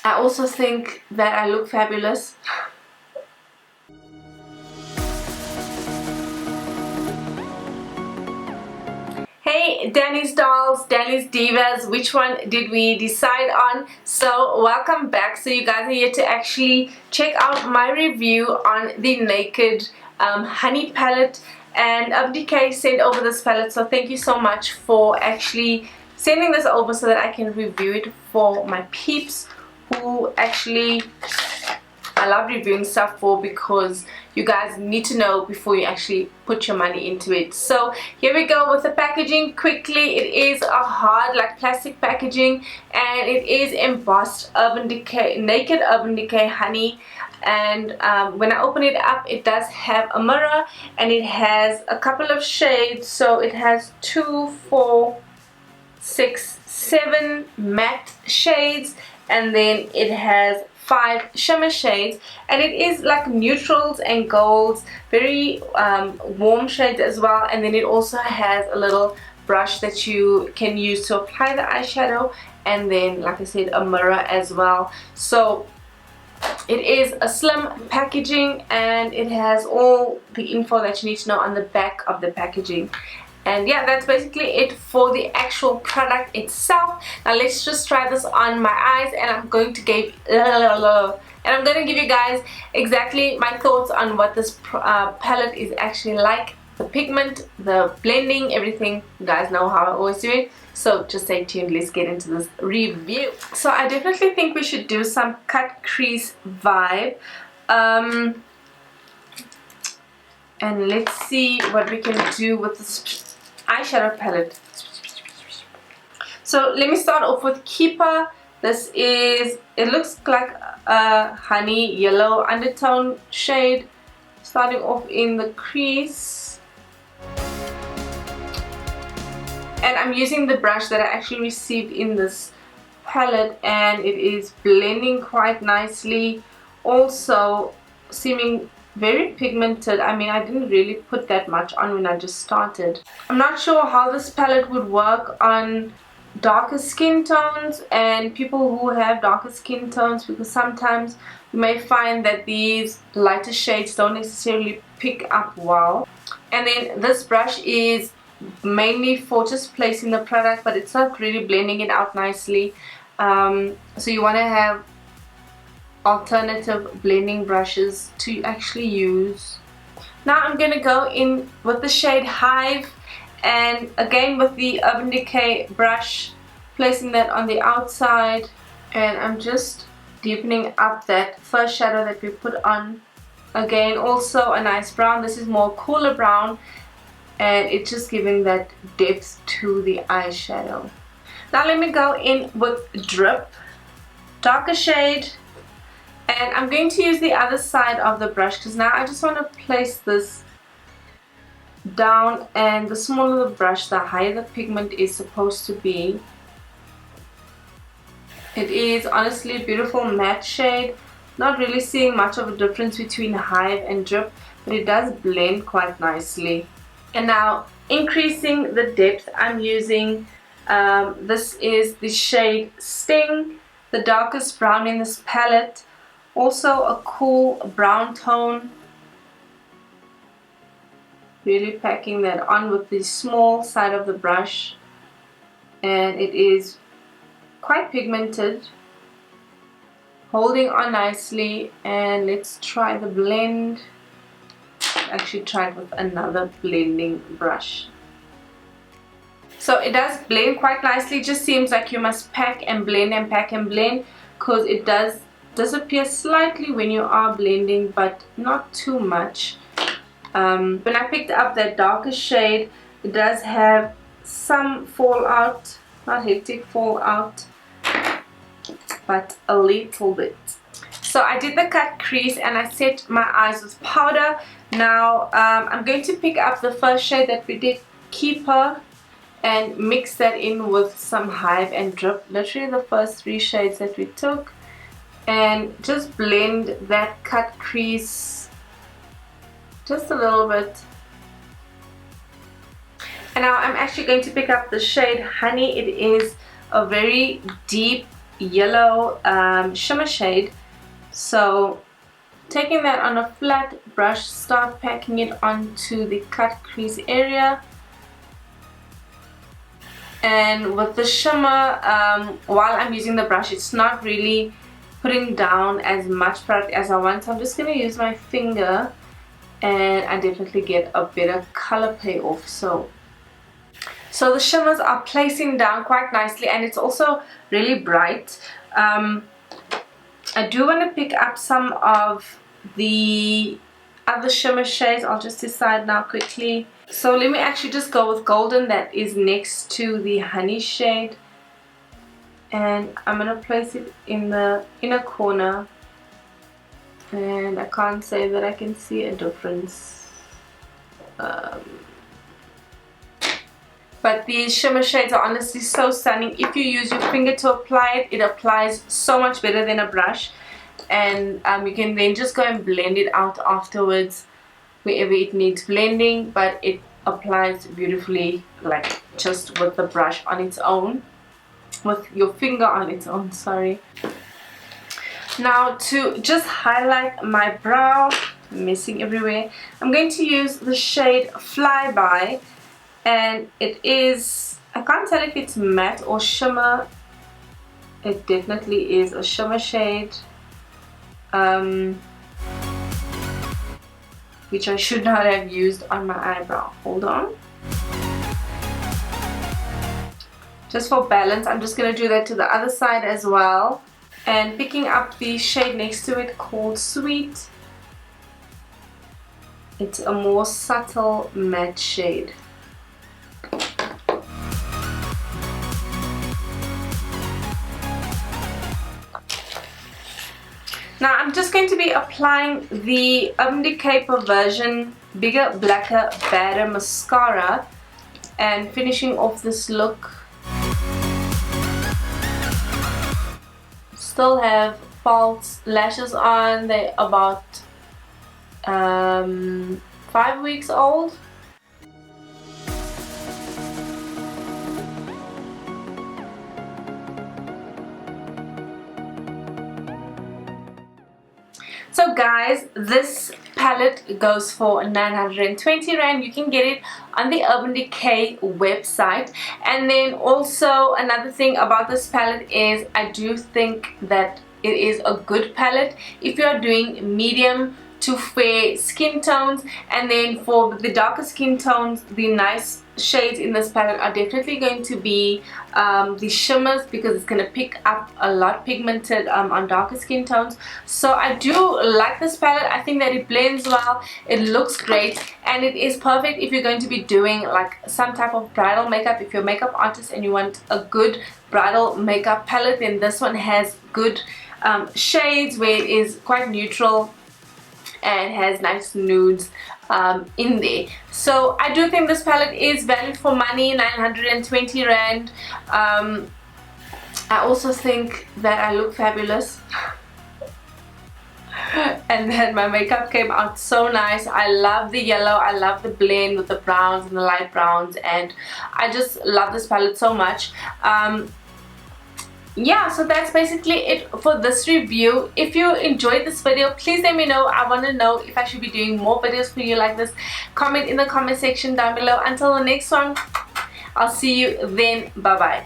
I also think that I look fabulous. Hey Danny's dolls, Danny's divas, which one did we decide on? So welcome back. So you guys are here to actually check out my review on the Naked Honey palette, and Decay sent over this palette, so thank you so much for actually sending this over so that I can review it for my peeps who actually I love reviewing stuff for, because you guys need to know before you actually put your money into it. So here we go with the packaging quickly. It is a hard, like plastic packaging, and it is embossed Urban Decay, Naked Urban Decay Honey. And when I open it up, it does have a mirror, and it has a couple of shades. So it has 2, 4, 6, 7 matte shades, and then it has 5 shimmer shades, and it is like neutrals and golds, very warm shades as well. And then it also has a little brush that you can use to apply the eyeshadow, and then, like I said, a mirror as well. So it is a slim packaging, and it has all the info that you need to know on the back of the packaging. And yeah, that's basically it for the actual product itself. Now let's just try this on my eyes, and I'm going to give you guys exactly my thoughts on what this palette is actually like. The pigment, the blending, everything. You guys know how I always do it. So just stay tuned. Let's get into this review. So I definitely think we should do some cut crease vibe. And let's see what we can do with this eyeshadow palette. So let me start off with Keeper. This is, it looks like a honey yellow undertone shade, starting off in the crease. And I'm using the brush that I actually received in this palette, and it is blending quite nicely, also seeming very pigmented. I mean, I didn't really put that much on when I just started. I'm not sure how this palette would work on darker skin tones and people who have darker skin tones, because sometimes you may find that these lighter shades don't necessarily pick up well. And then this brush is mainly for just placing the product, but it's not really blending it out nicely. So you want to have alternative blending brushes to actually use. Now I'm going to go in with the shade Hive, and again with the Urban Decay brush, placing that on the outside, and I'm just deepening up that first shadow that we put on. Again, also a nice brown. This is more cooler brown, and it's just giving that depth to the eyeshadow. Now let me go in with Drip, darker shade. And I'm going to use the other side of the brush, because now I just want to place this down, and the smaller the brush, the higher the pigment is supposed to be. It is honestly a beautiful matte shade. Not really seeing much of a difference between Hive and Drip, but it does blend quite nicely. And now increasing the depth, I'm using, this is the shade Sting, the darkest brown in this palette. Also a cool brown tone. Really packing that on with the small side of the brush, and it is quite pigmented, holding on nicely. And let's try the blend. Actually try it with another blending brush. So it does blend quite nicely. Just seems like you must pack and blend and pack and blend, because it does disappear slightly when you are blending, but not too much. When I picked up that darker shade, it does have some fallout, not hectic fallout, but a little bit. So I did the cut crease, and I set my eyes with powder. Now I'm going to pick up the first shade that we did, Keeper, and mix that in with some Hive and Drip, literally the first 3 shades that we took, and just blend that cut crease just a little bit. And now I'm actually going to pick up the shade Honey. It is a very deep yellow shimmer shade. So taking that on a flat brush, start packing it onto the cut crease area. And with the shimmer, while I'm using the brush, it's not really putting down as much product as I want. So I'm just going to use my finger, and I definitely get a better color payoff. So the shimmers are placing down quite nicely, and it's also really bright. I do want to pick up some of the other shimmer shades. I'll just decide now quickly. So let me actually just go with golden that is next to the honey shade, and I'm going to place it in the inner corner, and I can't say that I can see a difference, but these shimmer shades are honestly so stunning. If you use your finger to apply it, it applies so much better than a brush, and you can then just go and blend it out afterwards wherever it needs blending, but it applies beautifully, like just with the brush on its own, with your finger on its own, sorry. Now to just highlight my brow, messing everywhere, I'm going to use the shade Flyby, and it is, I can't tell if it's matte or shimmer. It definitely is a shimmer shade, which I should not have used on my eyebrow. Hold on. Just for balance, I'm just going to do that to the other side as well. And picking up the shade next to it called Sweet. It's a more subtle matte shade. Now I'm just going to be applying the Decay Perversion Bigger, Blacker, Badder Mascara and finishing off this look. Still have false lashes on. They're about 5 weeks old. So guys, this palette goes for 920 Rand. You can get it on the Urban Decay website. And then also another thing about this palette is I do think that it is a good palette if you are doing medium to fair skin tones, and then for the darker skin tones, the nice shades in this palette are definitely going to be the shimmers, because it's going to pick up a lot pigmented on darker skin tones. So I do like this palette. I think that it blends well, it looks great, and it is perfect if you're going to be doing like some type of bridal makeup. If you're a makeup artist and you want a good bridal makeup palette, then this one has good shades where it is quite neutral and has nice nudes in there. So I do think this palette is value for money, 920 Rand. I also think that I look fabulous and that my makeup came out so nice. I love the yellow, I love the blend with the browns and the light browns, and I just love this palette so much. Yeah, so that's basically it for this review. If you enjoyed this video, please let me know. I want to know if I should be doing more videos for you like this. Comment in the comment section down below. Until the next one, I'll see you then. Bye bye.